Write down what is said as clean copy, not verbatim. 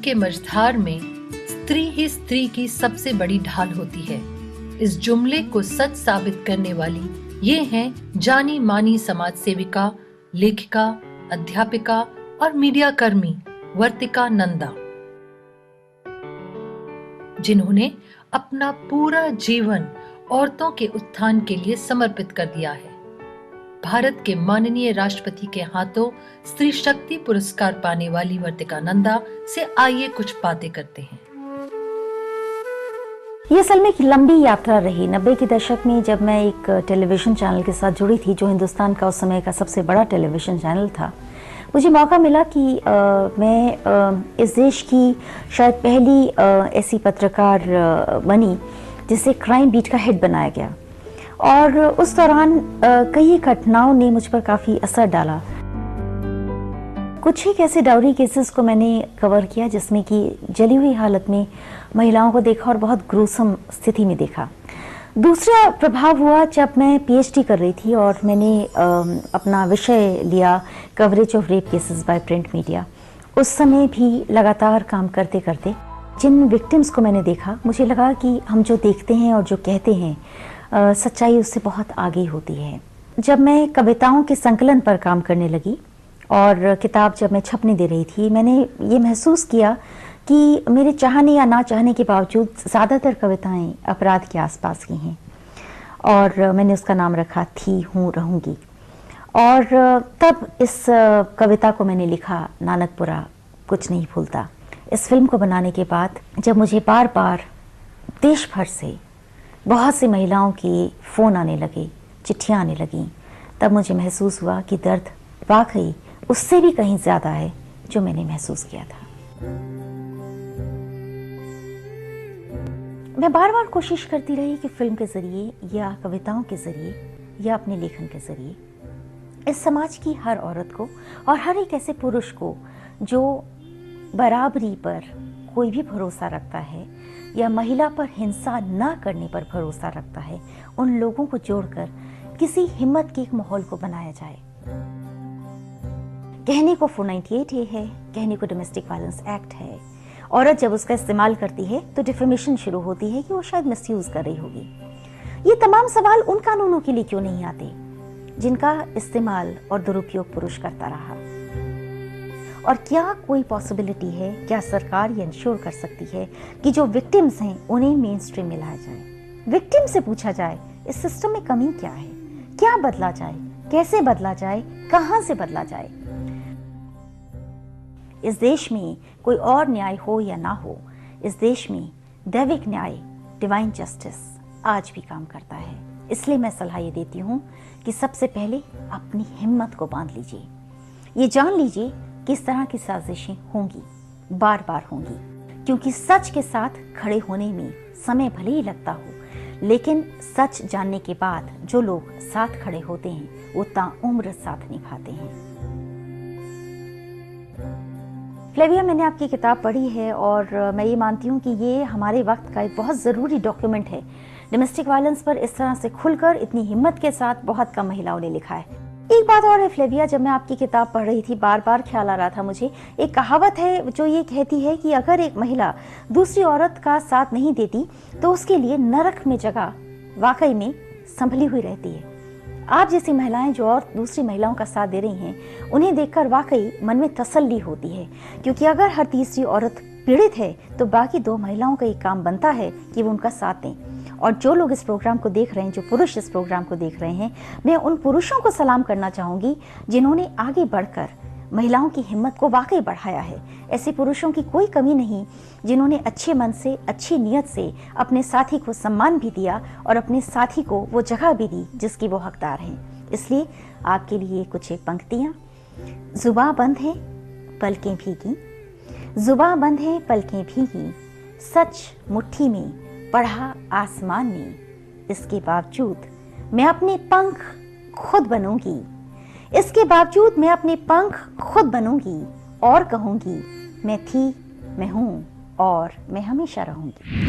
के मझधार में स्त्री ही स्त्री की सबसे बड़ी ढाल होती है। इस जुमले को सच साबित करने वाली ये हैं जानी मानी समाज सेविका, लेखिका, अध्यापिका और मीडिया कर्मी वर्तिका नंदा, जिन्होंने अपना पूरा जीवन औरतों के उत्थान के लिए समर्पित कर दिया है। भारत के माननीय राष्ट्रपति के हाथों स्त्री शक्ति पुरस्कार पाने वाली वर्तिका नंदा से आइए कुछ बातें करते हैं। ये असल में एक लंबी यात्रा रही। 90 के दशक में जब मैं एक टेलीविजन चैनल के साथ जुड़ी थी, जो हिंदुस्तान का उस समय का सबसे बड़ा टेलीविजन चैनल था, मुझे मौका मिला कि मैं इस देश की शायद पहली ऐसी पत्रकार बनी जिसे क्राइम बीट का हेड बनाया गया। और उस दौरान कई घटनाओं ने मुझ पर काफ़ी असर डाला। कुछ एक ऐसे डाउरी केसेस को मैंने कवर किया जिसमें कि जली हुई हालत में महिलाओं को देखा और बहुत ग्रूसम स्थिति में देखा। दूसरा प्रभाव हुआ जब मैं पीएचडी कर रही थी और मैंने अपना विषय लिया coverage of rape cases bye print media. उस समय भी लगातार काम करते करते जिन विक्टिम्स को मैंने देखा, मुझे लगा कि हम जो देखते हैं और जो कहते हैं सच्चाई उससे बहुत आगे होती है। जब मैं कविताओं के संकलन पर काम करने लगी और किताब जब मैं छपने दे रही थी, मैंने ये महसूस किया कि मेरे चाहने या ना चाहने के बावजूद ज़्यादातर कविताएं अपराध के आसपास की हैं और मैंने उसका नाम रखा थी हूँ रहूँगी। और तब इस कविता को मैंने लिखा, नानकपुरा कुछ नहीं भूलता। इस फिल्म को बनाने के बाद जब मुझे बार बार देश भर से बहुत सी महिलाओं के फ़ोन आने लगे, चिट्ठियाँ आने लगीं, तब मुझे महसूस हुआ कि दर्द वाकई उससे भी कहीं ज़्यादा है जो मैंने महसूस किया था। मैं बार बार कोशिश करती रही कि फिल्म के ज़रिए या कविताओं के ज़रिए या अपने लेखन के ज़रिए इस समाज की हर औरत को और हर एक ऐसे पुरुष को जो बराबरी पर कोई भी भरोसा रखता है या महिला पर हिंसा न करने पर भरोसा रखता है, उन लोगों को जोड़कर किसी हिम्मत के एक माहौल को बनाया जाए। कहने को 498 ए है, कहने को डोमेस्टिक वायलेंस एक्ट है। औरत जब उसका इस्तेमाल करती है तो डिफेमेशन शुरू होती है कि वो शायद मिसयूज कर रही होगी। ये तमाम सवाल उन कानूनों के लिए क्यों नहीं आते जिनका इस्तेमाल और दुरुपयोग पुरुष करता रहा? और क्या कोई पॉसिबिलिटी है, क्या सरकार ये इंश्योर कर सकती है कि जो विक्टिम्स हैं उन्हें मेन स्ट्रीम में लाया जाए? विक्टिम से पूछा जाए इस सिस्टम में कमी क्या है, क्या बदला जाए, कैसे बदला जाए, कहां से बदला जाए? इस देश में कोई और न्याय हो या ना हो, इस देश में दैविक न्याय, डिवाइन जस्टिस आज भी काम करता है। इसलिए मैं सलाह ये देती हूँ कि सबसे पहले अपनी हिम्मत को बांध लीजिए। ये जान लीजिए कि इस तरह की साजिशें होंगी, बार बार होंगी, क्योंकि सच के साथ खड़े होने में समय भले ही लगता हो, लेकिन सच जानने के बाद जो लोग साथ खड़े होते हैं वो ताउम्र साथ निभाते हैं। फ्लेविया, मैंने आपकी किताब पढ़ी है और मैं ये मानती हूँ कि ये हमारे वक्त का एक बहुत ज़रूरी डॉक्यूमेंट है। डोमेस्टिक वायलेंस पर इस तरह से खुलकर इतनी हिम्मत के साथ बहुत कम महिलाओं ने लिखा है। एक बात और है फ्लेविया, जब मैं आपकी किताब पढ़ रही थी बार बार ख्याल आ रहा था मुझे, एक कहावत है जो ये कहती है कि अगर एक महिला दूसरी औरत का साथ नहीं देती तो उसके लिए नरक में जगह वाकई में संभली हुई रहती है। आप जैसी महिलाएं जो और दूसरी महिलाओं का साथ दे रही हैं, उन्हें देखकर वाकई मन में तसल्ली होती है, क्योंकि अगर हर तीसरी औरत पीड़ित है तो बाकी दो महिलाओं का ये काम बनता है कि वो उनका साथ दें। और जो लोग इस प्रोग्राम को देख रहे हैं, जो पुरुष इस प्रोग्राम को देख रहे हैं, मैं उन पुरुषों को सलाम करना चाहूँगी जिन्होंने आगे बढ़कर महिलाओं की हिम्मत को वाकई बढ़ाया है। ऐसे पुरुषों की कोई कमी नहीं जिन्होंने अच्छे मन से, अच्छी नीयत से अपने साथी को सम्मान भी दिया और अपने साथी को वो जगह भी दी जिसकी वो हकदार हैं। इसलिए आपके लिए कुछ एक पंक्तियाँ। जुबां बंद है पलकें भीगी, जुबां बंद है पलकें भीगी, सच मुट्ठी में पढ़ा आसमान में, इसके बावजूद मैं अपने पंख खुद बनूंगी, इसके बावजूद मैं अपने पंख खुद बनूंगी और कहूंगी मैं थी, मैं हूं और मैं हमेशा रहूंगी।